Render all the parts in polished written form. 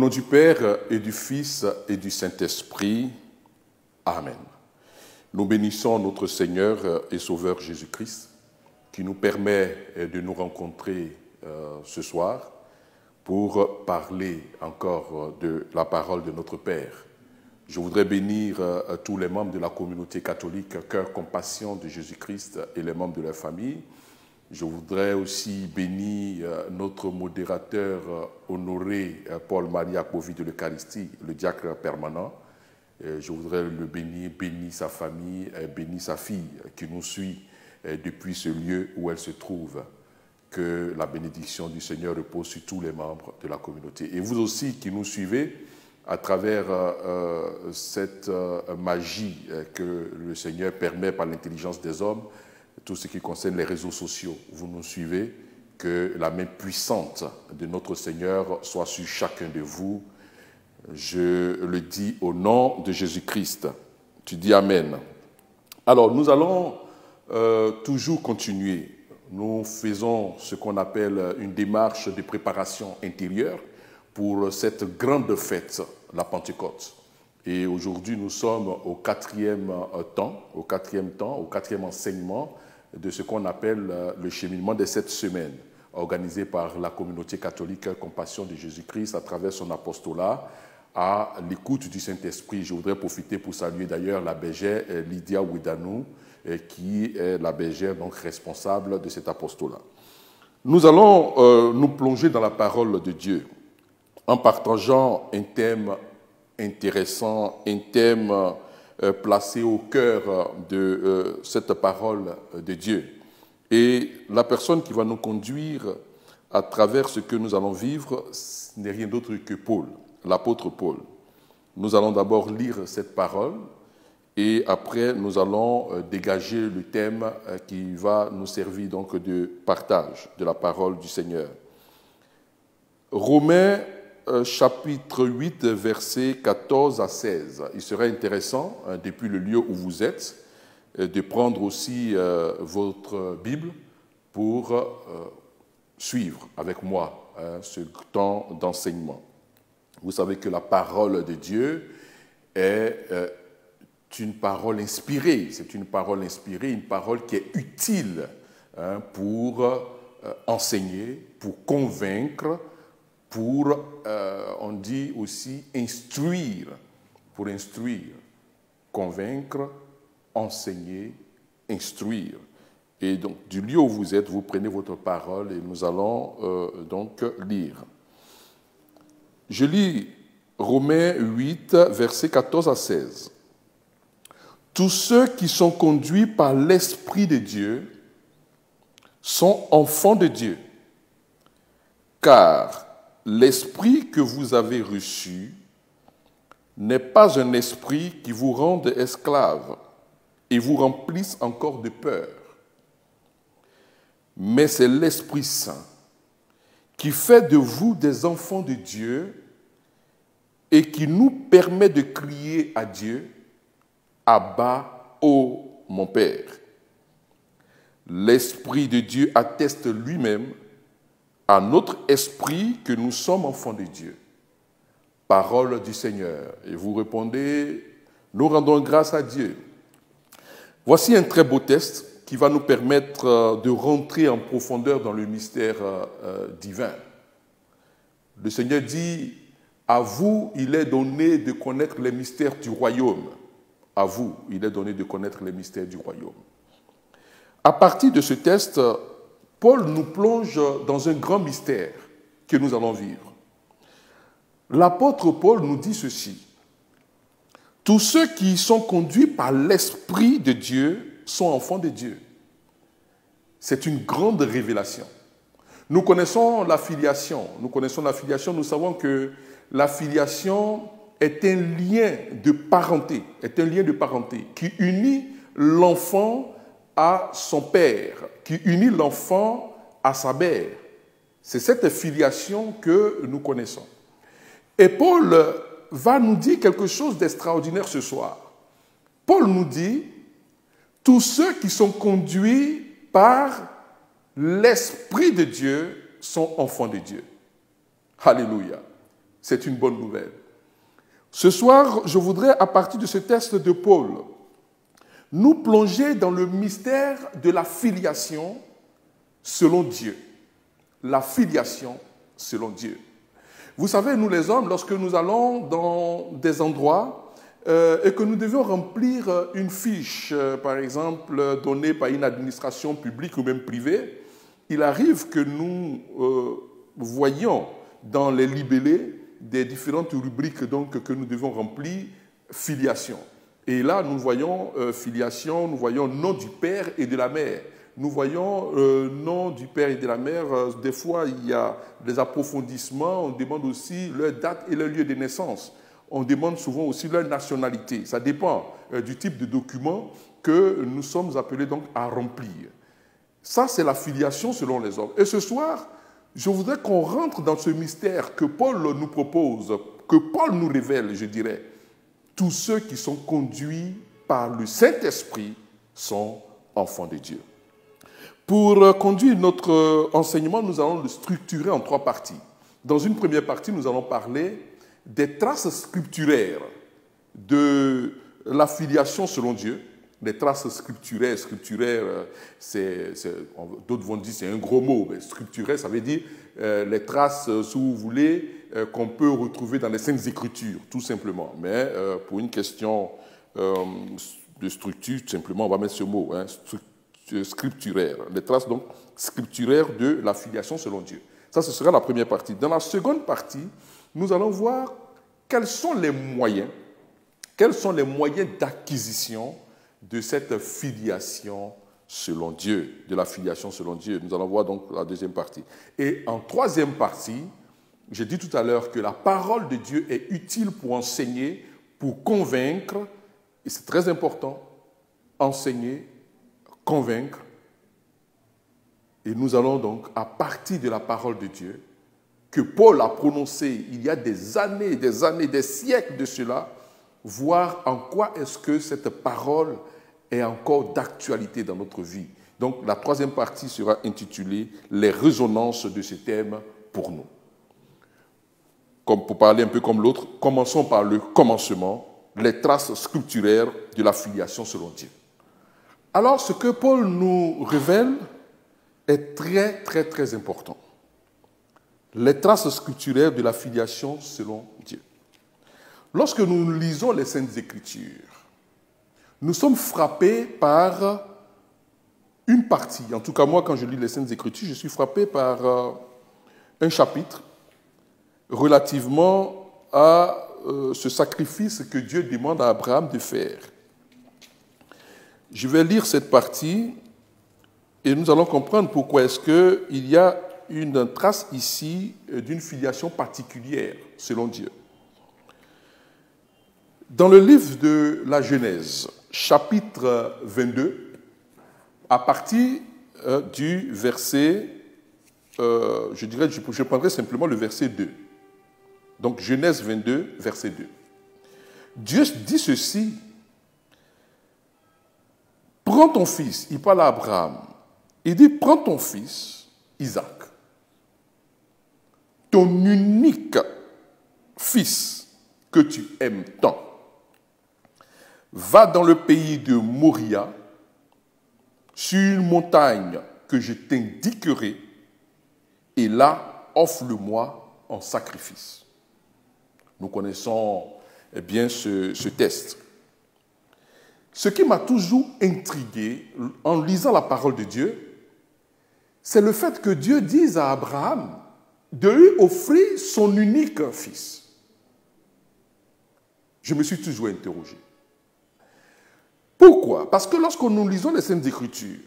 nom du Père et du Fils et du Saint-Esprit. Amen. Nous bénissons notre Seigneur et Sauveur Jésus-Christ qui nous permet de nous rencontrer ce soir pour parler encore de la parole de notre Père. Je voudrais bénir tous les membres de la communauté catholique Cœur Compassion de Jésus-Christ et les membres de leur famille. Je voudrais aussi bénir notre modérateur honoré Paul-Marie Apovi de l'Eucharistie, le diacre permanent. Je voudrais le bénir sa famille, bénir sa fille qui nous suit depuis ce lieu où elle se trouve. Que la bénédiction du Seigneur repose sur tous les membres de la communauté. Et vous aussi qui nous suivez à travers cette magie que le Seigneur permet par l'intelligence des hommes, tout ce qui concerne les réseaux sociaux, vous nous suivez, que la main puissante de notre Seigneur soit sur chacun de vous. Je le dis au nom de Jésus-Christ. Tu dis Amen. Alors, nous allons toujours continuer. Nous faisons ce qu'on appelle une démarche de préparation intérieure pour cette grande fête, la Pentecôte. Et aujourd'hui, nous sommes au quatrième enseignement de ce qu'on appelle le cheminement des 7 semaines, organisé par la communauté catholique Compassion de Jésus-Christ à travers son apostolat, à l'écoute du Saint-Esprit. Je voudrais profiter pour saluer d'ailleurs la bergère Lydia Ouidanou, qui est la bergère donc responsable de cet apostolat. Nous allons nous plonger dans la parole de Dieu en partageant un thème intéressant, un thème placé au cœur de cette parole de Dieu. Et la personne qui va nous conduire à travers ce que nous allons vivre n'est rien d'autre que Paul, l'apôtre Paul. Nous allons d'abord lire cette parole et après nous allons dégager le thème qui va nous servir donc de partage de la parole du Seigneur. Romains chapitre 8, versets 14 à 16. Il serait intéressant, depuis le lieu où vous êtes, de prendre aussi votre Bible pour suivre avec moi ce temps d'enseignement. Vous savez que la parole de Dieu est une parole inspirée. C'est une parole inspirée, une parole qui est utile pour enseigner, pour convaincre, pour, on dit aussi, instruire, pour instruire, convaincre, enseigner, instruire. Et donc, du lieu où vous êtes, vous prenez votre parole et nous allons donc lire. Je lis Romains 8, versets 14 à 16. « Tous ceux qui sont conduits par l'Esprit de Dieu sont enfants de Dieu, car l'esprit que vous avez reçu n'est pas un esprit qui vous rende esclave et vous remplisse encore de peur, mais c'est l'Esprit Saint qui fait de vous des enfants de Dieu et qui nous permet de crier à Dieu, « Abba, ô mon Père ». L'Esprit de Dieu atteste lui-même à notre esprit que nous sommes enfants de Dieu. Parole du Seigneur. Et vous répondez, nous rendons grâce à Dieu. Voici un très beau texte qui va nous permettre de rentrer en profondeur dans le mystère divin. Le Seigneur dit, à vous, il est donné de connaître les mystères du royaume. À vous, il est donné de connaître les mystères du royaume. À partir de ce texte, Paul nous plonge dans un grand mystère que nous allons vivre. L'apôtre Paul nous dit ceci. Tous ceux qui sont conduits par l'Esprit de Dieu sont enfants de Dieu. C'est une grande révélation. Nous connaissons la filiation. Nous savons que la filiation est un lien de parenté, qui unit l'enfant à son père, qui unit l'enfant à sa mère. C'est cette filiation que nous connaissons. Et Paul va nous dire quelque chose d'extraordinaire ce soir. Paul nous dit, tous ceux qui sont conduits par l'Esprit de Dieu sont enfants de Dieu. Alléluia. C'est une bonne nouvelle. Ce soir, je voudrais, à partir de ce texte de Paul, nous plonger dans le mystère de la filiation selon Dieu. La filiation selon Dieu. Vous savez, nous les hommes, lorsque nous allons dans des endroits et que nous devions remplir une fiche, par exemple, donnée par une administration publique ou même privée, il arrive que nous voyions dans les libellés des différentes rubriques donc, que nous devons remplir, filiation. Et là, nous voyons filiation, nous voyons nom du père et de la mère. Nous voyons nom du père et de la mère. Des fois, il y a des approfondissements. On demande aussi leur date et leur lieu de naissance. On demande souvent aussi leur nationalité. Ça dépend du type de document que nous sommes appelés donc à remplir. Ça, c'est la filiation selon les hommes. Et ce soir, je voudrais qu'on rentre dans ce mystère que Paul nous propose, que Paul nous révèle, je dirais. Tous ceux qui sont conduits par le Saint-Esprit sont enfants de Dieu. Pour conduire notre enseignement, nous allons le structurer en 3 parties. Dans une première partie, nous allons parler des traces scripturaires de la filiation selon Dieu. Les traces scripturaires, d'autres vont dire c'est un gros mot, mais scripturaire, ça veut dire les traces, si vous voulez, qu'on peut retrouver dans les Saintes Écritures, tout simplement. Mais pour une question de structure, tout simplement, on va mettre ce mot, hein, scripturaire. Les traces donc scripturaires de la filiation selon Dieu. Ça, ce sera la première partie. Dans la seconde partie, nous allons voir quels sont les moyens d'acquisition de cette filiation selon Dieu, de la filiation selon Dieu. Nous allons voir donc la deuxième partie. Et en troisième partie, j'ai dit tout à l'heure que la parole de Dieu est utile pour enseigner, pour convaincre, et c'est très important, enseigner, convaincre. Et nous allons donc, à partir de la parole de Dieu, que Paul a prononcée il y a des années, des siècles de cela, voir en quoi est-ce que cette parole est encore d'actualité dans notre vie. Donc la troisième partie sera intitulée « Les résonances de ce thème pour nous ». Comme pour parler un peu comme l'autre, commençons par le commencement, les traces scripturaires de la filiation selon Dieu. Alors ce que Paul nous révèle est très, très, très important. Les traces scripturaires de la filiation selon Dieu. Lorsque nous lisons les Saintes Écritures, nous sommes frappés par une partie. En tout cas, moi, quand je lis les Saintes Écritures, je suis frappé par un chapitre relativement à ce sacrifice que Dieu demande à Abraham de faire. Je vais lire cette partie et nous allons comprendre pourquoi est-ce qu'il y a une trace ici d'une filiation particulière selon Dieu. Dans le livre de la Genèse, chapitre 22, à partir du verset, je prendrai simplement le verset 2. Donc Genèse 22, verset 2. Dieu dit ceci, « Prends ton fils », il parle à Abraham, il dit « Prends ton fils, Isaac, ton unique fils que tu aimes tant. Va dans le pays de Moria, sur une montagne que je t'indiquerai, et là, offre-le-moi en sacrifice. » Nous connaissons bien ce texte. Ce qui m'a toujours intrigué en lisant la parole de Dieu, c'est le fait que Dieu dise à Abraham de lui offrir son unique fils. Je me suis toujours interrogé. Pourquoi? Parce que lorsque nous lisons les Saintes Écritures,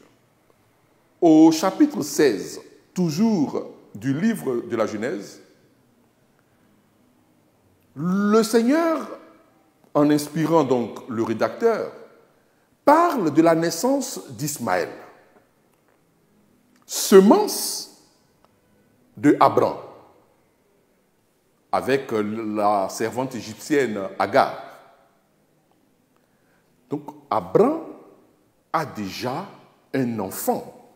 au chapitre 16, toujours du livre de la Genèse, le Seigneur, en inspirant donc le rédacteur, parle de la naissance d'Ismaël, semence de Abraham, avec la servante égyptienne Agar. Donc, Abraham a déjà un enfant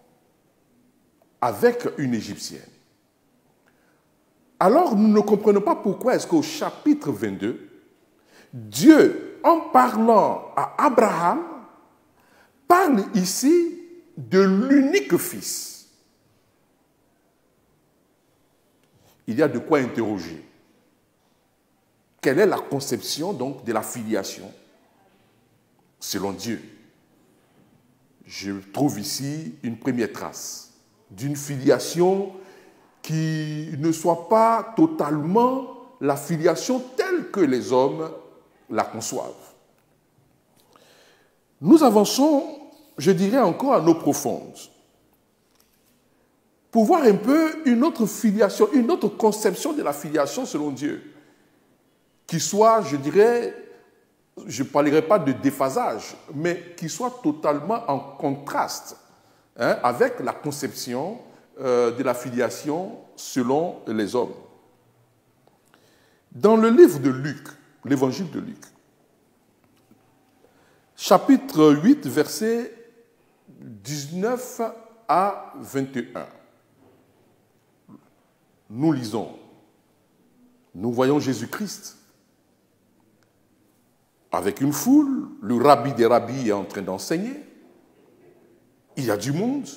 avec une Égyptienne. Alors nous ne comprenons pas pourquoi est-ce qu'au chapitre 22, Dieu, en parlant à Abraham, parle ici de l'unique fils. Il y a de quoi interroger. Quelle est la conception donc de la filiation selon Dieu? Je trouve ici une première trace d'une filiation qui ne soit pas totalement la filiation telle que les hommes la conçoivent. Nous avançons, je dirais encore à nos profondes, pour voir un peu une autre filiation, une autre conception de la filiation selon Dieu, qui soit, je dirais, je ne parlerai pas de déphasage, mais qui soit totalement en contraste avec la conception de la filiation selon les hommes. Dans le livre de Luc, l'évangile de Luc, chapitre 8, versets 19 à 21, nous lisons, nous voyons Jésus-Christ avec une foule, le rabbi des rabbis est en train d'enseigner, il y a du monde,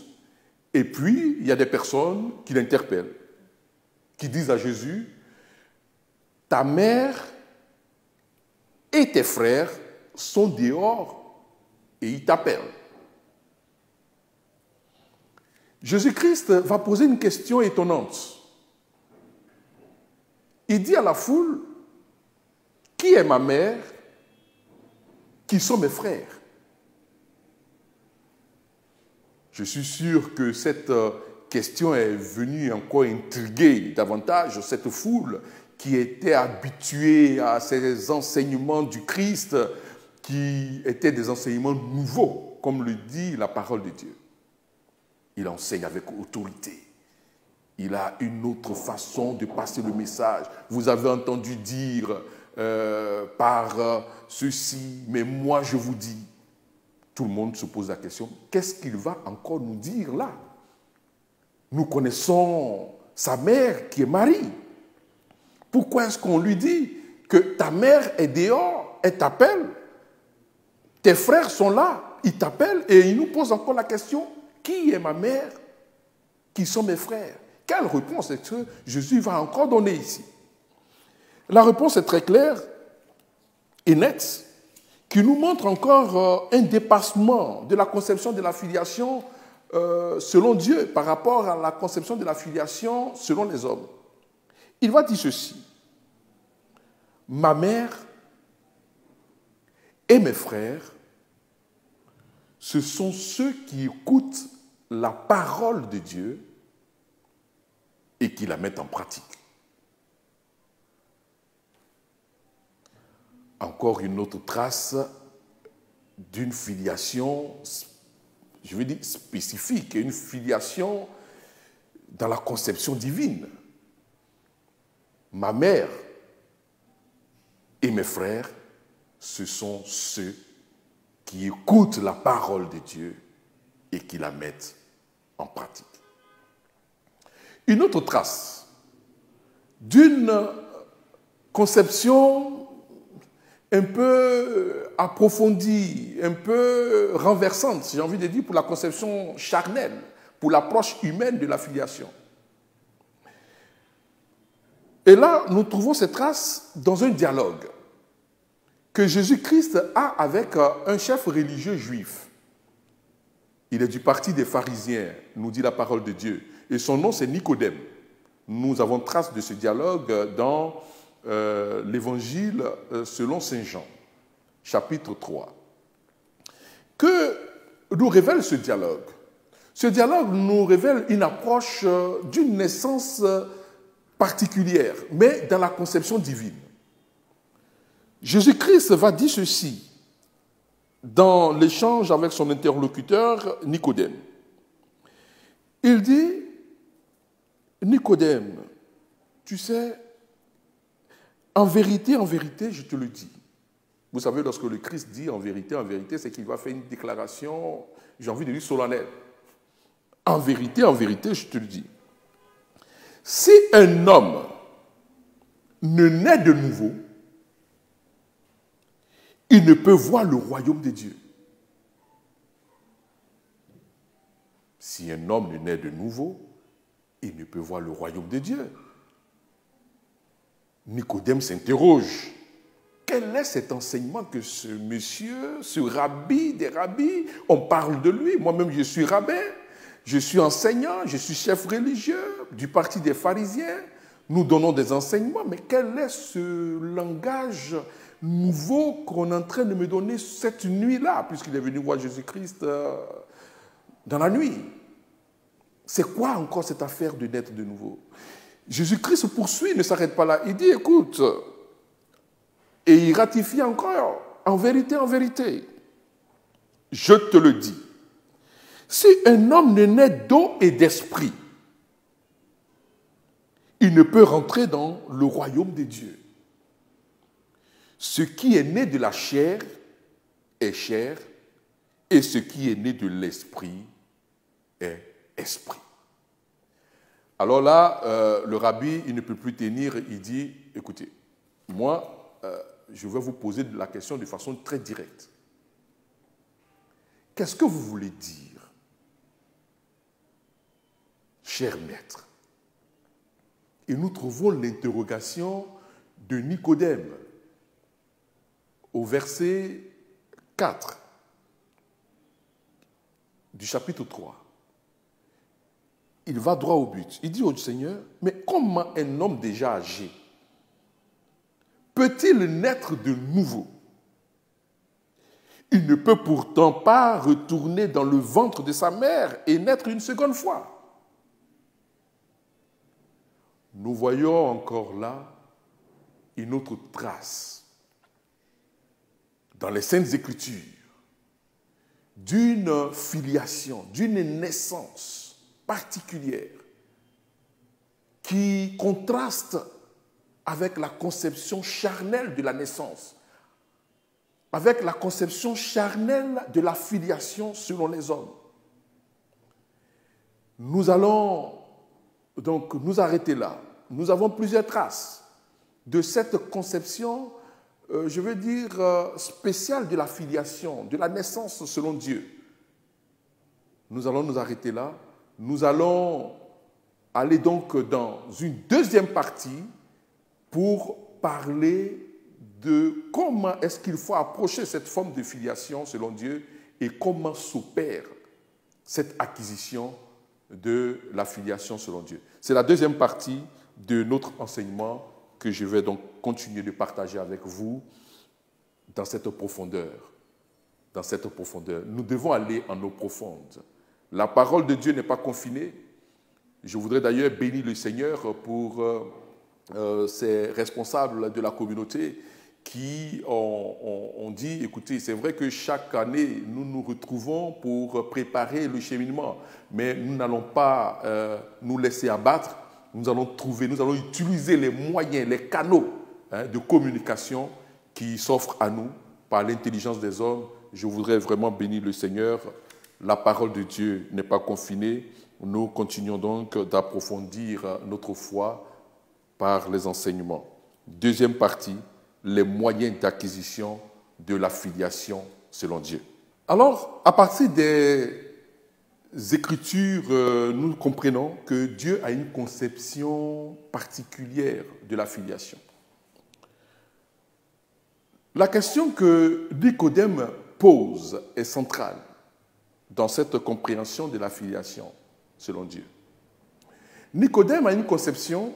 et puis il y a des personnes qui l'interpellent, qui disent à Jésus, ta mère et tes frères sont dehors et ils t'appellent. Jésus-Christ va poser une question étonnante. Il dit à la foule, qui est ma mère? Qui sont mes frères? Je suis sûr que cette question est venue encore intriguer davantage cette foule qui était habituée à ces enseignements du Christ, qui étaient des enseignements nouveaux, comme le dit la parole de Dieu. Il enseigne avec autorité. Il a une autre façon de passer le message. Vous avez entendu dire par ceci, mais moi je vous dis. Tout le monde se pose la question, qu'est-ce qu'il va encore nous dire là? Nous connaissons sa mère qui est Marie. Pourquoi est-ce qu'on lui dit que ta mère est dehors, elle t'appelle? Tes frères sont là, ils t'appellent et ils nous posent encore la question, qui est ma mère? Qui sont mes frères? Quelle réponse est-ce que Jésus va encore donner ici? La réponse est très claire et nette, qui nous montre encore un dépassement de la conception de la filiation selon Dieu par rapport à la conception de la filiation selon les hommes. Il va dire ceci, ma mère et mes frères, ce sont ceux qui écoutent la parole de Dieu et qui la mettent en pratique. Encore une autre trace d'une filiation, je veux dire spécifique, une filiation dans la conception divine. Ma mère et mes frères, ce sont ceux qui écoutent la parole de Dieu et qui la mettent en pratique. Une autre trace d'une conception un peu approfondie, un peu renversante, j'ai envie de dire, pour la conception charnelle, pour l'approche humaine de la filiation. Et là, nous trouvons ces traces dans un dialogue que Jésus-Christ a avec un chef religieux juif. Il est du parti des pharisiens, nous dit la parole de Dieu. Et son nom, c'est Nicodème. Nous avons trace de ce dialogue dans l'évangile selon saint Jean, chapitre 3. Que nous révèle ce dialogue? Ce dialogue nous révèle une approche d'une naissance particulière, mais dans la conception divine. Jésus-Christ va dire ceci dans l'échange avec son interlocuteur Nicodème. Il dit, Nicodème, tu sais, en vérité, je te le dis. Vous savez, lorsque le Christ dit en vérité, c'est qu'il va faire une déclaration, j'ai envie de dire solennelle. En vérité, je te le dis. Si un homme ne naît de nouveau, il ne peut voir le royaume de Dieu. Si un homme ne naît de nouveau, il ne peut voir le royaume de Dieu. Nicodème s'interroge. Quel est cet enseignement que ce monsieur, ce rabbi des rabbis, on parle de lui? Moi-même, je suis rabbin, je suis enseignant, je suis chef religieux du parti des pharisiens. Nous donnons des enseignements, mais quel est ce langage nouveau qu'on est en train de me donner cette nuit-là, puisqu'il est venu voir Jésus-Christ dans la nuit? C'est quoi encore cette affaire de naître de nouveau? Jésus-Christ poursuit, il ne s'arrête pas là. Il dit, écoute, et il ratifie encore, en vérité, je te le dis, si un homme ne naît d'eau et d'esprit, il ne peut rentrer dans le royaume de Dieu. Ce qui est né de la chair est chair, et ce qui est né de l'esprit est esprit. Alors là, le rabbi, il ne peut plus tenir, il dit, écoutez, moi, je vais vous poser la question de façon très directe. Qu'est-ce que vous voulez dire, cher maître? Et nous trouvons l'interrogation de Nicodème au verset 4 du chapitre 3. Il va droit au but. Il dit au Seigneur, mais comment un homme déjà âgé peut-il naître de nouveau? Il ne peut pourtant pas retourner dans le ventre de sa mère et naître une seconde fois. Nous voyons encore là une autre trace dans les Saintes Écritures d'une filiation, d'une naissance particulière qui contraste avec la conception charnelle de la naissance, avec la conception charnelle de la filiation selon les hommes. Nous allons donc nous arrêter là. Nous avons plusieurs traces de cette conception, je veux dire, spéciale de la filiation, de la naissance selon Dieu. Nous allons nous arrêter là. Nous allons aller donc dans une deuxième partie pour parler de comment est-ce qu'il faut approcher cette forme de filiation selon Dieu et comment s'opère cette acquisition de la filiation selon Dieu. C'est la deuxième partie de notre enseignement que je vais donc continuer de partager avec vous dans cette profondeur. Dans cette profondeur. Nous devons aller en eau profonde. La parole de Dieu n'est pas confinée. Je voudrais d'ailleurs bénir le Seigneur pour ces responsables de la communauté qui ont dit, écoutez, c'est vrai que chaque année, nous nous retrouvons pour préparer le cheminement, mais nous n'allons pas nous laisser abattre. Nous allons utiliser les moyens, les canaux de communication qui s'offrent à nous par l'intelligence des hommes. Je voudrais vraiment bénir le Seigneur. La parole de Dieu n'est pas confinée. Nous continuons donc d'approfondir notre foi par les enseignements. Deuxième partie, les moyens d'acquisition de la filiation selon Dieu. Alors, à partir des Écritures, nous comprenons que Dieu a une conception particulière de la filiation. La question que Nicodème pose est centrale dans cette compréhension de la filiation selon Dieu. Nicodème a une conception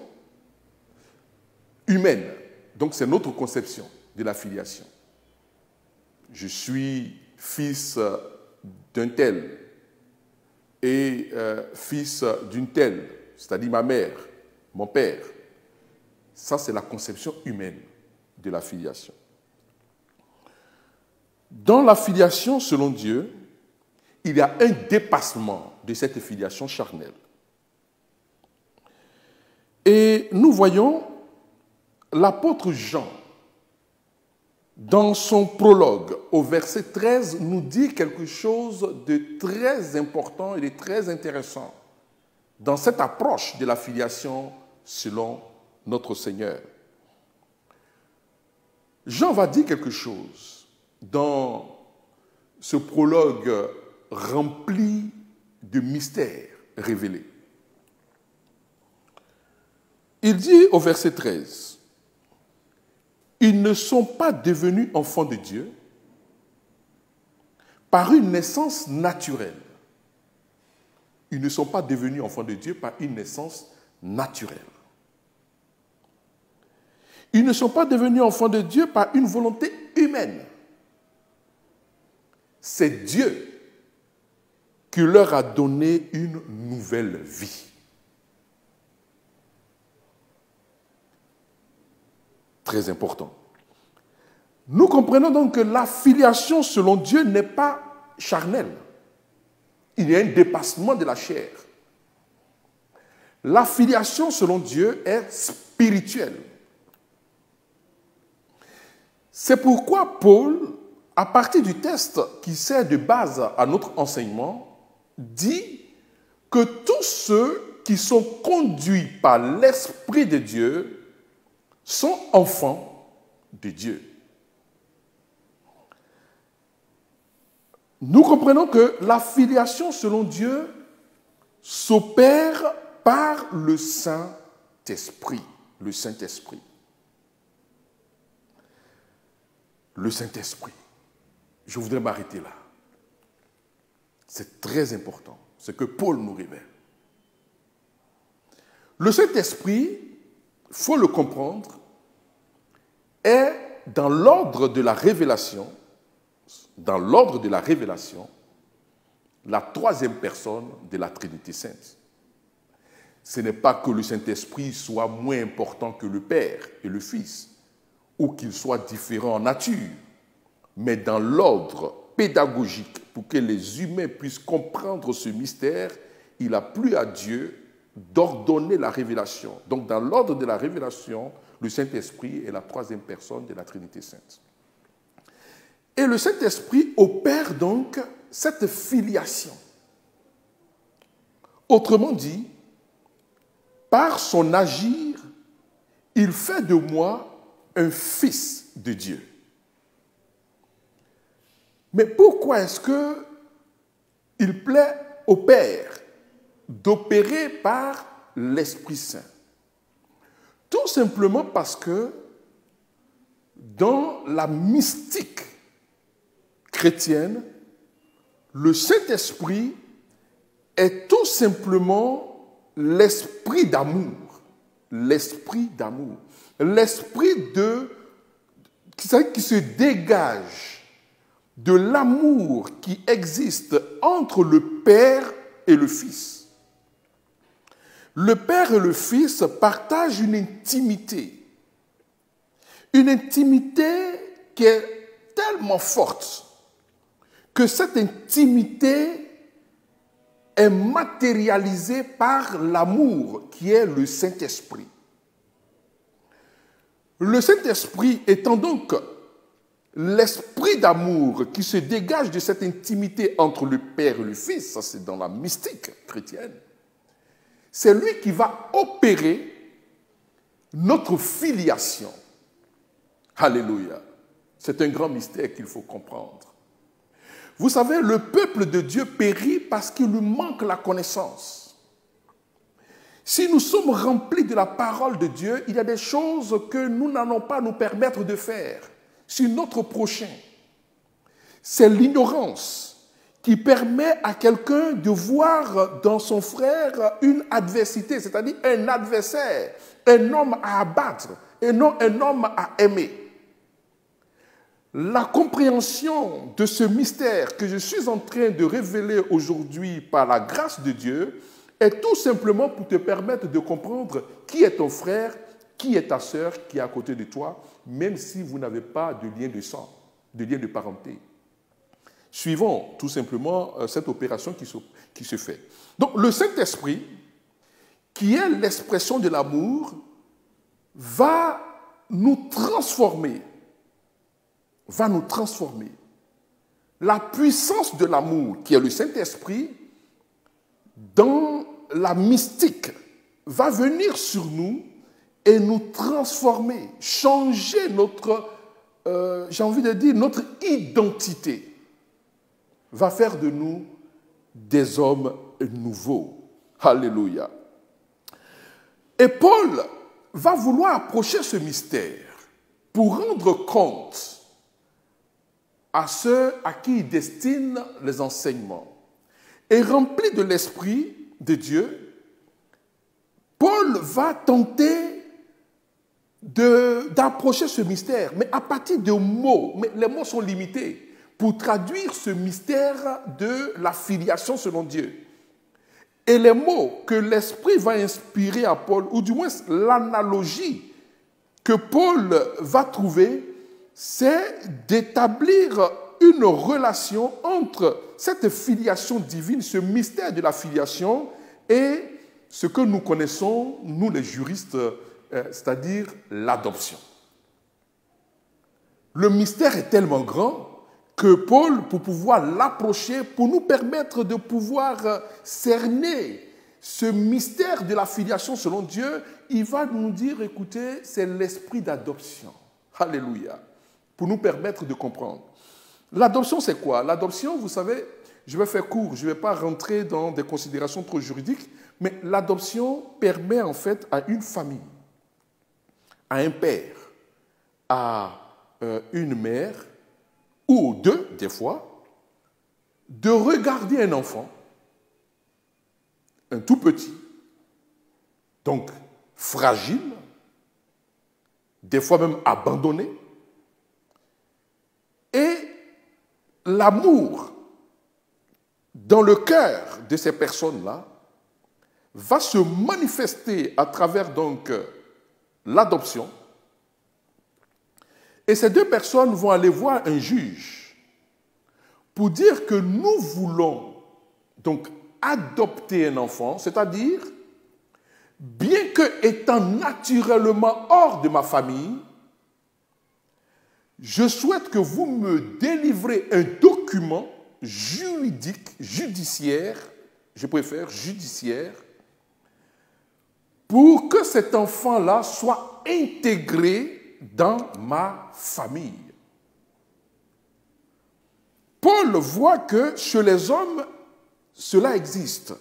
humaine. Donc, c'est notre conception de la filiation. Je suis fils d'un tel et fils d'une telle, c'est-à-dire ma mère, mon père. Ça, c'est la conception humaine de la filiation. Dans la filiation selon Dieu, il y a un dépassement de cette filiation charnelle. Et nous voyons l'apôtre Jean, dans son prologue, au verset 13, nous dit quelque chose de très important et de très intéressant dans cette approche de la filiation selon notre Seigneur. Jean va dire quelque chose dans ce prologue rempli de mystères révélés. Il dit au verset 13, « Ils ne sont pas devenus enfants de Dieu par une naissance naturelle. » Ils ne sont pas devenus enfants de Dieu par une naissance naturelle. Ils ne sont pas devenus enfants de Dieu par une volonté humaine. C'est Dieu qui leur a donné une nouvelle vie. Très important. Nous comprenons donc que la filiation selon Dieu n'est pas charnelle. Il y a un dépassement de la chair. La filiation selon Dieu est spirituelle. C'est pourquoi Paul, à partir du texte qui sert de base à notre enseignement, dit que tous ceux qui sont conduits par l'Esprit de Dieu sont enfants de Dieu. Nous comprenons que la filiation selon Dieu s'opère par le Saint-Esprit. Le Saint-Esprit. Le Saint-Esprit. Je voudrais m'arrêter là. C'est très important, ce que Paul nous révèle. Le Saint-Esprit, il faut le comprendre, est dans l'ordre de la révélation, la troisième personne de la Trinité sainte. Ce n'est pas que le Saint-Esprit soit moins important que le Père et le Fils, ou qu'il soit différent en nature, mais dans l'ordre pédagogique, pour que les humains puissent comprendre ce mystère, il a plu à Dieu d'ordonner la révélation. Donc, dans l'ordre de la révélation, le Saint-Esprit est la troisième personne de la Trinité sainte. Et le Saint-Esprit opère donc cette filiation. Autrement dit, par son agir, il fait de moi un fils de Dieu. Mais pourquoi est-ce qu'il plaît au Père d'opérer par l'Esprit Saint? Tout simplement parce que dans la mystique chrétienne, le Saint-Esprit est tout simplement l'esprit d'amour. L'esprit d'amour. L'esprit qui se dégage de l'amour qui existe entre le Père et le Fils. Le Père et le Fils partagent une intimité qui est tellement forte que cette intimité est matérialisée par l'amour qui est le Saint-Esprit. Le Saint-Esprit étant donc l'esprit d'amour qui se dégage de cette intimité entre le Père et le Fils, ça c'est dans la mystique chrétienne, c'est lui qui va opérer notre filiation. Alléluia. C'est un grand mystère qu'il faut comprendre. Vous savez, le peuple de Dieu périt parce qu'il lui manque la connaissance. Si nous sommes remplis de la parole de Dieu, il y a des choses que nous n'allons pas nous permettre de faire sur notre prochain. C'est l'ignorance qui permet à quelqu'un de voir dans son frère une adversité, c'est-à-dire un adversaire, un homme à abattre et non un homme à aimer. La compréhension de ce mystère que je suis en train de révéler aujourd'hui par la grâce de Dieu est tout simplement pour te permettre de comprendre qui est ton frère, qui est ta sœur qui est à côté de toi, même si vous n'avez pas de lien de sang, de lien de parenté. Suivons tout simplement cette opération qui se fait. Donc le Saint-Esprit, qui est l'expression de l'amour, va nous transformer. La puissance de l'amour, qui est le Saint-Esprit, dans la mystique, va venir sur nous et nous transformer, changer notre j'ai envie de dire, notre identité va faire de nous des hommes nouveaux. Alléluia. Et Paul va vouloir approcher ce mystère pour rendre compte à ceux à qui il destine les enseignements. Et rempli de l'Esprit de Dieu, Paul va tenter d'approcher ce mystère, mais à partir de mots. Mais les mots sont limités pour traduire ce mystère de la filiation selon Dieu. Et les mots que l'Esprit va inspirer à Paul, ou du moins l'analogie que Paul va trouver, c'est d'établir une relation entre cette filiation divine, ce mystère de la filiation, et ce que nous connaissons, nous les juristes, c'est-à-dire l'adoption. Le mystère est tellement grand que Paul, pour pouvoir l'approcher, pour nous permettre de pouvoir cerner ce mystère de la filiation selon Dieu, il va nous dire, écoutez, c'est l'esprit d'adoption. Alléluia. Pour nous permettre de comprendre. L'adoption, c'est quoi? L'adoption, vous savez, je vais faire court, je ne vais pas rentrer dans des considérations trop juridiques, mais l'adoption permet en fait à une famille, à un père, à une mère, ou aux deux, des fois, de regarder un enfant, un tout petit, donc fragile, des fois même abandonné, et l'amour dans le cœur de ces personnes-là va se manifester à travers donc l'adoption. Et ces deux personnes vont aller voir un juge pour dire que nous voulons donc adopter un enfant, c'est-à-dire, bien que étant naturellement hors de ma famille, je souhaite que vous me délivrez un document juridique, judiciaire, je préfère judiciaire, pour que cet enfant-là soit intégré dans ma famille. Paul voit que chez les hommes, cela existe.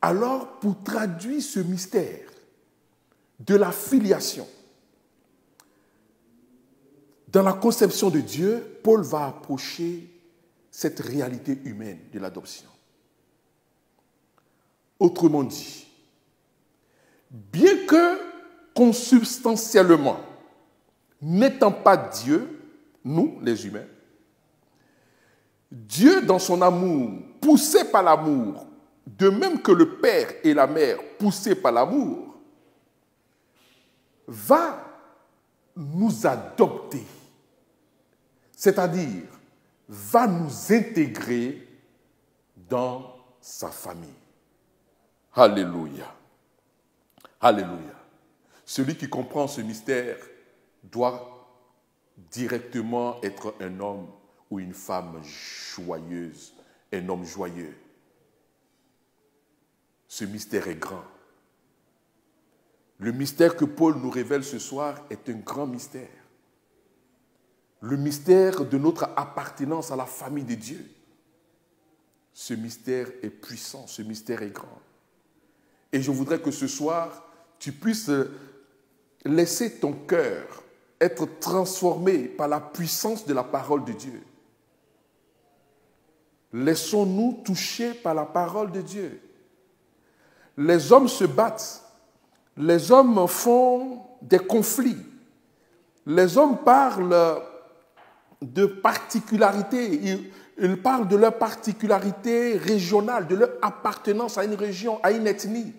Alors, pour traduire ce mystère de la filiation, dans la conception de Dieu, Paul va approcher cette réalité humaine de l'adoption. Autrement dit, bien que consubstantiellement, n'étant pas Dieu, nous, les humains, Dieu, dans son amour, poussé par l'amour, de même que le père et la mère, poussés par l'amour, va nous adopter, c'est-à-dire va nous intégrer dans sa famille. Alléluia. Alléluia. Celui qui comprend ce mystère doit directement être un homme ou une femme joyeuse, un homme joyeux. Ce mystère est grand. Le mystère que Paul nous révèle ce soir est un grand mystère. Le mystère de notre appartenance à la famille de Dieu. Ce mystère est puissant, ce mystère est grand. Et je voudrais que ce soir, tu puisses laisser ton cœur être transformé par la puissance de la parole de Dieu. Laissons-nous toucher par la parole de Dieu. Les hommes se battent, les hommes font des conflits, les hommes parlent de particularités, ils parlent de leur particularité régionale, de leur appartenance à une région, à une ethnie.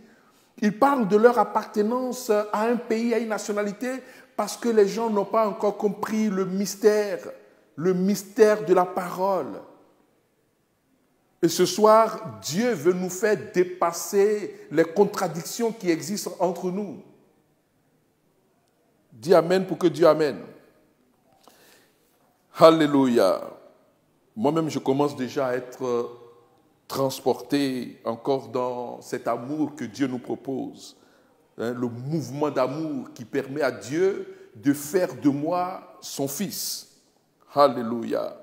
Ils parlent de leur appartenance à un pays, à une nationalité, parce que les gens n'ont pas encore compris le mystère de la parole. Et ce soir, Dieu veut nous faire dépasser les contradictions qui existent entre nous. Dis Amen pour que Dieu amène. Alléluia. Moi-même, je commence déjà à être transporté encore dans cet amour que Dieu nous propose. Le mouvement d'amour qui permet à Dieu de faire de moi son fils. Alléluia.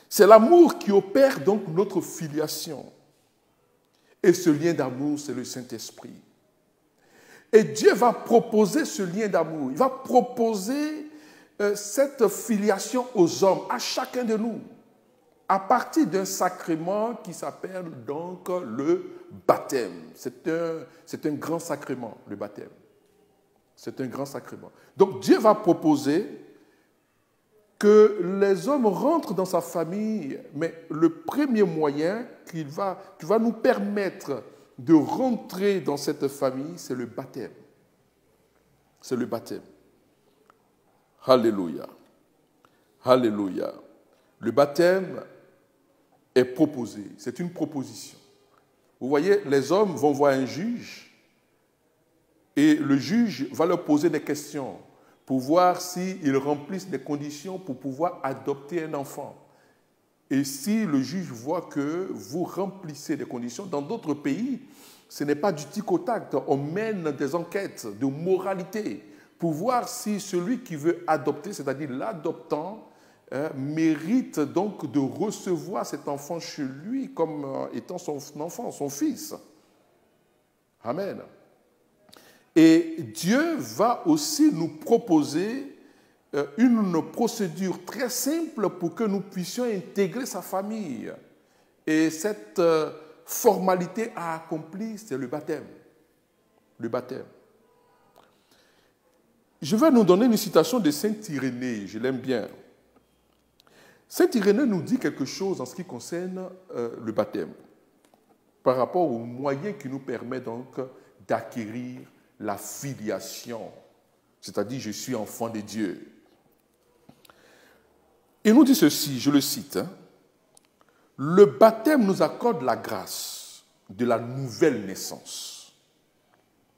C'est l'amour qui opère donc notre filiation. Et ce lien d'amour, c'est le Saint-Esprit. Et Dieu va proposer ce lien d'amour. Il va proposer cette filiation aux hommes, à chacun de nous, à partir d'un sacrement qui s'appelle donc le baptême. C'est un grand sacrement, le baptême. C'est un grand sacrement. Donc Dieu va proposer que les hommes rentrent dans sa famille, mais le premier moyen qui va nous permettre de rentrer dans cette famille, c'est le baptême. C'est le baptême. Alléluia. Alléluia. Le baptême est proposé. C'est une proposition. Vous voyez, les hommes vont voir un juge et le juge va leur poser des questions pour voir s'ils remplissent des conditions pour pouvoir adopter un enfant. Et si le juge voit que vous remplissez des conditions, dans d'autres pays, ce n'est pas du tic au tac. On mène des enquêtes de moralité pour voir si celui qui veut adopter, c'est-à-dire l'adoptant, mérite donc de recevoir cet enfant chez lui comme étant son enfant, son fils. Amen. Et Dieu va aussi nous proposer une procédure très simple pour que nous puissions intégrer sa famille. Et cette formalité à accomplir, c'est le baptême. Le baptême. Je vais nous donner une citation de saint Irénée, je l'aime bien. Saint Irénée nous dit quelque chose en ce qui concerne le baptême, par rapport au moyen qui nous permet donc d'acquérir la filiation, c'est-à-dire je suis enfant de Dieu. Il nous dit ceci, je le cite, le baptême nous accorde la grâce de la nouvelle naissance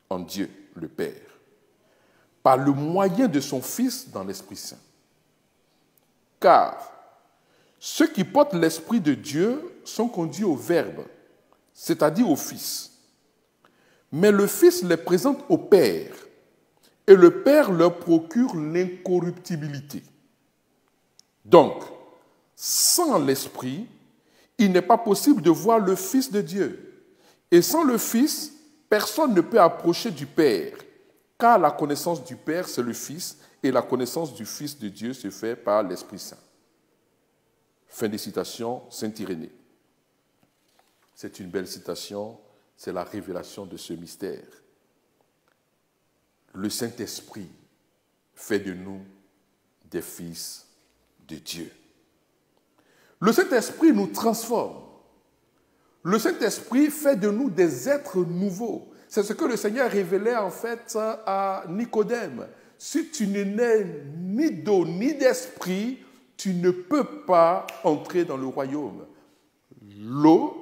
en Dieu, le Père, par le moyen de son Fils dans l'Esprit Saint. Car ceux qui portent l'Esprit de Dieu sont conduits au Verbe, c'est-à-dire au Fils. Mais le Fils les présente au Père, et le Père leur procure l'incorruptibilité. Donc, sans l'Esprit, il n'est pas possible de voir le Fils de Dieu. Et sans le Fils, personne ne peut approcher du Père, car la connaissance du Père, c'est le Fils, et la connaissance du Fils de Dieu se fait par l'Esprit Saint. Fin de citation, saint Irénée. C'est une belle citation, c'est la révélation de ce mystère. Le Saint-Esprit fait de nous des fils de Dieu. Le Saint-Esprit nous transforme. Le Saint-Esprit fait de nous des êtres nouveaux. C'est ce que le Seigneur révélait en fait à Nicodème. Si tu ne nais ni d'eau ni d'esprit, tu ne peux pas entrer dans le royaume. L'eau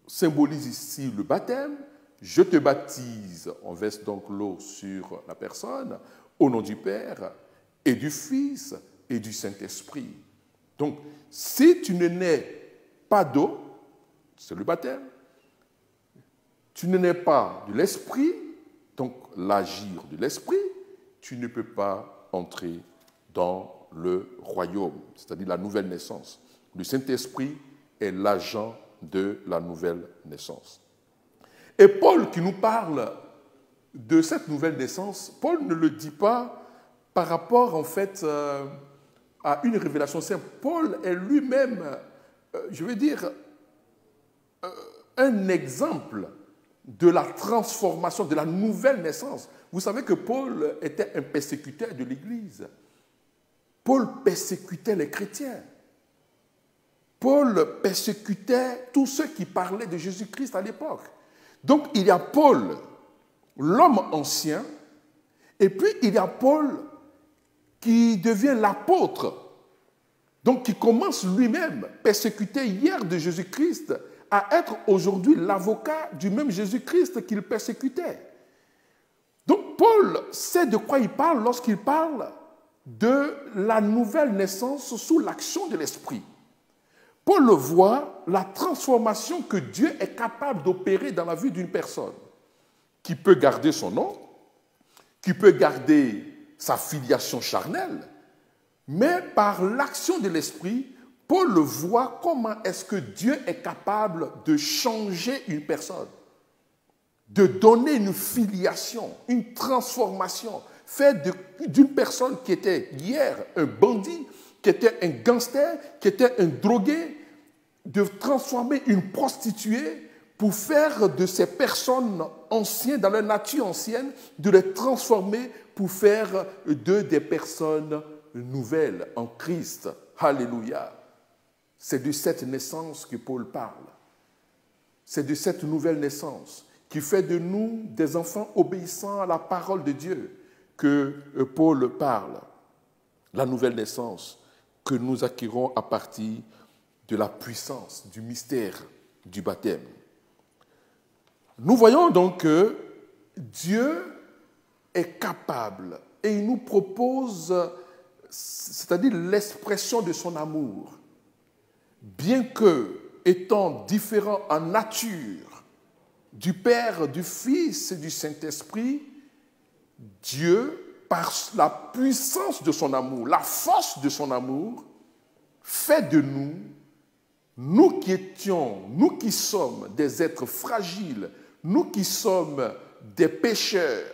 symbolise ici le baptême. Je te baptise, on verse donc l'eau sur la personne, au nom du Père et du Fils et du Saint-Esprit. Donc, si tu ne nais pas d'eau, c'est le baptême. Tu ne nais pas de l'Esprit, donc l'agir de l'Esprit, tu ne peux pas entrer dans le royaume, c'est-à-dire la nouvelle naissance. Le Saint-Esprit est l'agent de la nouvelle naissance. Et Paul qui nous parle de cette nouvelle naissance, Paul ne le dit pas par rapport en fait à une révélation simple. Paul est lui-même, je veux dire, un exemple de la transformation, de la nouvelle naissance. Vous savez que Paul était un persécuteur de l'Église. Paul persécutait les chrétiens. Paul persécutait tous ceux qui parlaient de Jésus-Christ à l'époque. Donc il y a Paul, l'homme ancien, et puis il y a Paul qui devient l'apôtre, donc qui commence lui-même, persécuté hier de Jésus-Christ, à être aujourd'hui l'avocat du même Jésus-Christ qu'il persécutait. Donc Paul sait de quoi il parle lorsqu'il parle de la nouvelle naissance sous l'action de l'Esprit. Paul voit la transformation que Dieu est capable d'opérer dans la vie d'une personne qui peut garder son nom, qui peut garder sa filiation charnelle, mais par l'action de l'Esprit, Paul voit comment est-ce que Dieu est capable de changer une personne, de donner une filiation, une transformation, faire d'une personne qui était hier un bandit, qui était un gangster, qui était un drogué, de transformer une prostituée pour faire de ces personnes anciennes, dans leur nature ancienne, de les transformer pour faire d'eux des personnes nouvelles en Christ. Alléluia. C'est de cette naissance que Paul parle. C'est de cette nouvelle naissance qui fait de nous des enfants obéissants à la parole de Dieu que Paul parle. La nouvelle naissance que nous acquérons à partir de la puissance, du mystère du baptême. Nous voyons donc que Dieu est capable et il nous propose, c'est-à-dire l'expression de son amour. Bien que, étant différents en nature du Père, du Fils et du Saint-Esprit, Dieu, par la puissance de son amour, la force de son amour, fait de nous, nous qui sommes des êtres fragiles, nous qui sommes des pécheurs,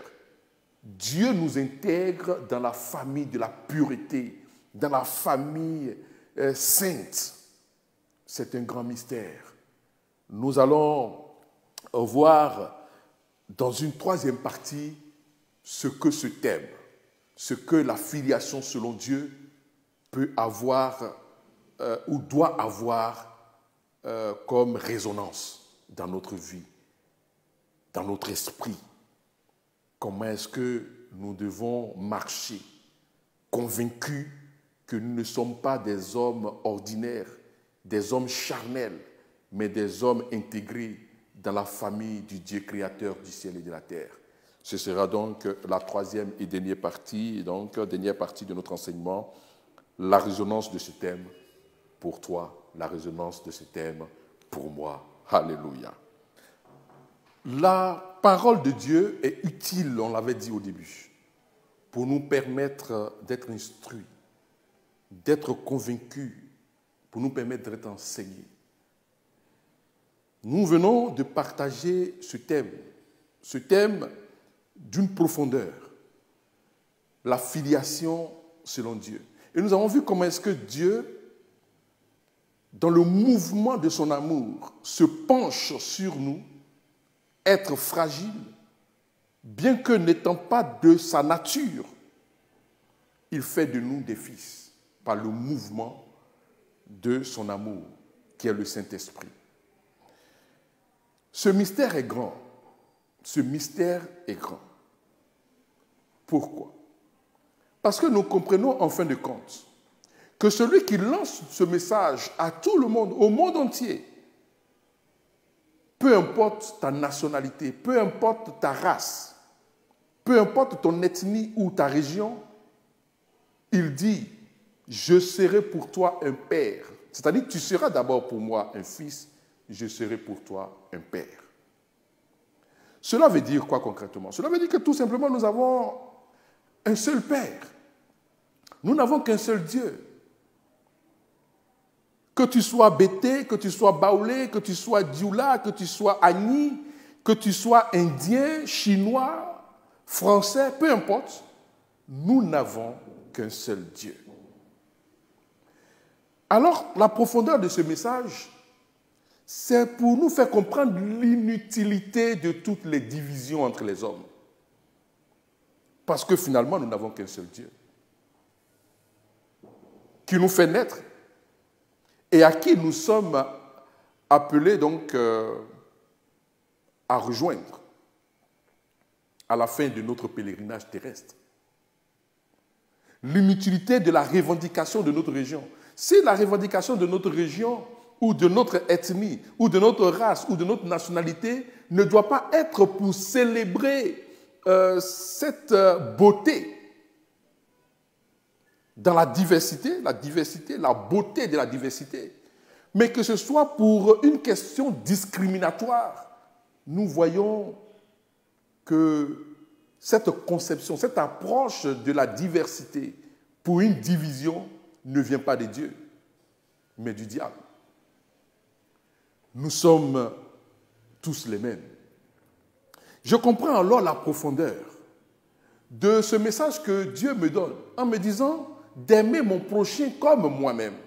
Dieu nous intègre dans la famille de la pureté, dans la famille sainte. C'est un grand mystère. Nous allons voir dans une troisième partie ce que ce thème, ce que la filiation selon Dieu peut avoir ou doit avoir comme résonance dans notre vie, dans notre esprit. Comment est-ce que nous devons marcher convaincus que nous ne sommes pas des hommes ordinaires, des hommes charnels, mais des hommes intégrés dans la famille du Dieu créateur du ciel et de la terre. Ce sera donc la troisième et dernière partie, de notre enseignement, la résonance de ce thème pour toi, la résonance de ce thème pour moi. Alléluia. La parole de Dieu est utile, on l'avait dit au début, pour nous permettre d'être instruits, d'être convaincus, pour nous permettre d'être enseignés. Nous venons de partager ce thème d'une profondeur, la filiation selon Dieu. Et nous avons vu comment est-ce que Dieu, dans le mouvement de son amour, se penche sur nous, être fragile, bien que n'étant pas de sa nature, il fait de nous des fils par le mouvement de son amour, qui est le Saint-Esprit. Ce mystère est grand. Ce mystère est grand. Pourquoi? Parce que nous comprenons en fin de compte que celui qui lance ce message à tout le monde, au monde entier, peu importe ta nationalité, peu importe ta race, peu importe ton ethnie ou ta région, il dit « Je serai pour toi un père ». C'est-à-dire, tu seras d'abord pour moi un fils, je serai pour toi un père. Cela veut dire quoi concrètement? Cela veut dire que tout simplement nous avons un seul Père. Nous n'avons qu'un seul Dieu. Que tu sois Bété, que tu sois Baoulé, que tu sois Dioula, que tu sois Agni, que tu sois Indien, Chinois, Français, peu importe, nous n'avons qu'un seul Dieu. Alors, la profondeur de ce message, c'est pour nous faire comprendre l'inutilité de toutes les divisions entre les hommes. Parce que finalement, nous n'avons qu'un seul Dieu qui nous fait naître et à qui nous sommes appelés donc à rejoindre à la fin de notre pèlerinage terrestre. L'inutilité de la revendication de notre région. Si la revendication de notre région ou de notre ethnie, ou de notre race, ou de notre nationalité, ne doit pas être pour célébrer cette beauté dans la diversité, la beauté de la diversité, mais que ce soit pour une question discriminatoire. Nous voyons que cette conception, cette approche de la diversité pour une division ne vient pas de Dieu, mais du diable. Nous sommes tous les mêmes. Je comprends alors la profondeur de ce message que Dieu me donne en me disant d'aimer mon prochain comme moi-même.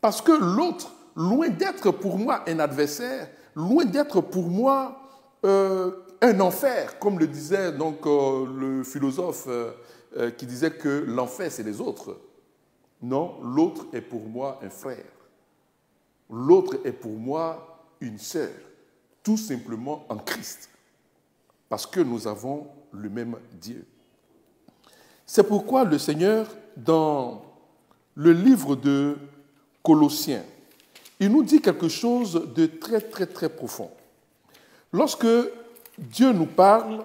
Parce que l'autre, loin d'être pour moi un adversaire, loin d'être pour moi un enfer, comme le disait donc le philosophe qui disait que l'enfer c'est les autres. Non, l'autre est pour moi un frère. L'autre est pour moi une sœur, tout simplement en Christ, parce que nous avons le même Dieu. C'est pourquoi le Seigneur, dans le livre de Colossiens, il nous dit quelque chose de très, très, très profond. Lorsque Dieu nous parle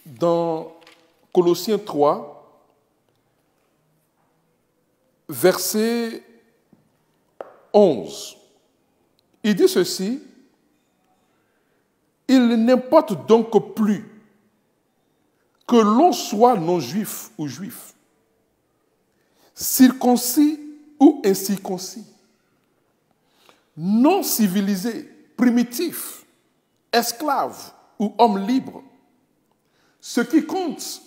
dans Colossiens 3, verset 11, il dit ceci: « Il n'importe donc plus que l'on soit non-juif ou juif, circoncis ou incirconcis, non civilisé, primitif, esclave ou homme libre. Ce qui compte,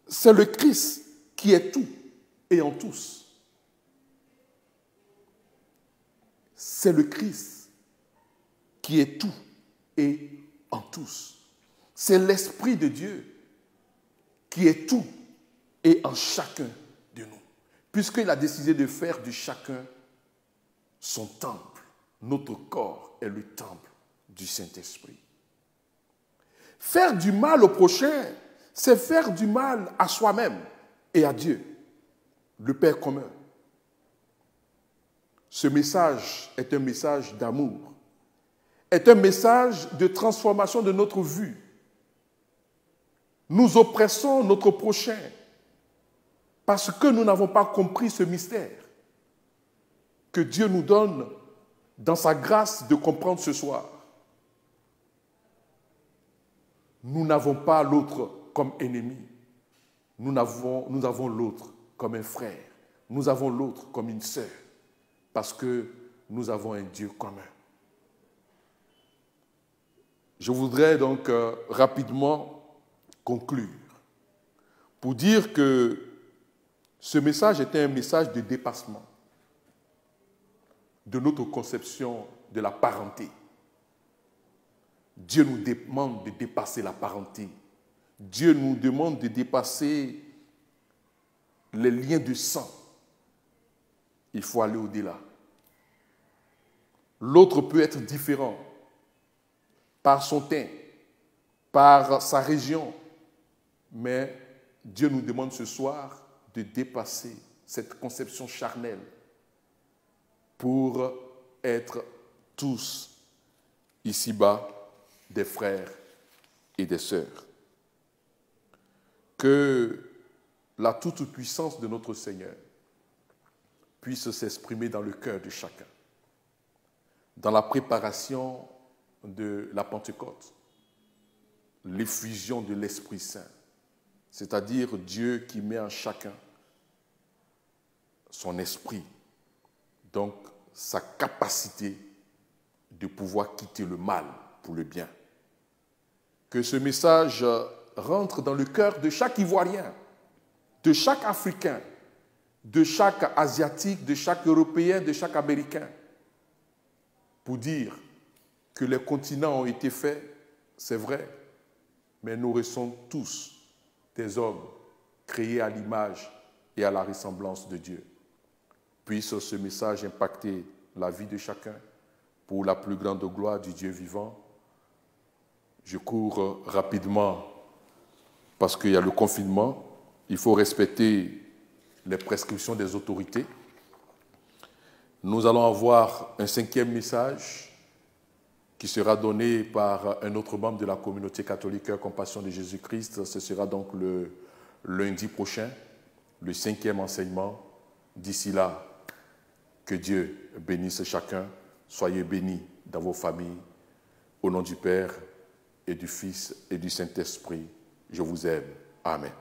c'est le Christ qui est tout et en tous. » C'est le Christ qui est tout et en tous. C'est l'Esprit de Dieu qui est tout et en chacun de nous, puisqu'il a décidé de faire de chacun son temple. Notre corps est le temple du Saint-Esprit. Faire du mal au prochain, c'est faire du mal à soi-même et à Dieu, le Père commun. Ce message est un message d'amour, est un message de transformation de notre vue. Nous oppressons notre prochain parce que nous n'avons pas compris ce mystère que Dieu nous donne dans sa grâce de comprendre ce soir. Nous n'avons pas l'autre comme ennemi. Nous avons l'autre comme un frère. Nous avons l'autre comme une sœur parce que nous avons un Dieu commun. Je voudrais donc rapidement conclure pour dire que ce message était un message de dépassement de notre conception de la parenté. Dieu nous demande de dépasser la parenté. Dieu nous demande de dépasser les liens de sang. Il faut aller au-delà. L'autre peut être différent par son teint, par sa région, mais Dieu nous demande ce soir de dépasser cette conception charnelle pour être tous ici-bas des frères et des sœurs. Que la toute-puissance de notre Seigneur puisse s'exprimer dans le cœur de chacun, dans la préparation de la Pentecôte, l'effusion de l'Esprit Saint, c'est-à-dire Dieu qui met en chacun son esprit, donc sa capacité de pouvoir quitter le mal pour le bien. Que ce message rentre dans le cœur de chaque Ivoirien, de chaque Africain, de chaque Asiatique, de chaque Européen, de chaque Américain, pour dire que les continents ont été faits, c'est vrai, mais nous restons tous des hommes créés à l'image et à la ressemblance de Dieu. Puisse ce message impacter la vie de chacun pour la plus grande gloire du Dieu vivant. Je cours rapidement parce qu'il y a le confinement. Il faut respecter les prescriptions des autorités. Nous allons avoir un 5e message qui sera donné par un autre membre de la communauté catholique Cœur Compassion de Jésus-Christ. Ce sera donc le lundi prochain, le 5e enseignement. D'ici là, que Dieu bénisse chacun. Soyez bénis dans vos familles. Au nom du Père et du Fils et du Saint-Esprit. Je vous aime. Amen.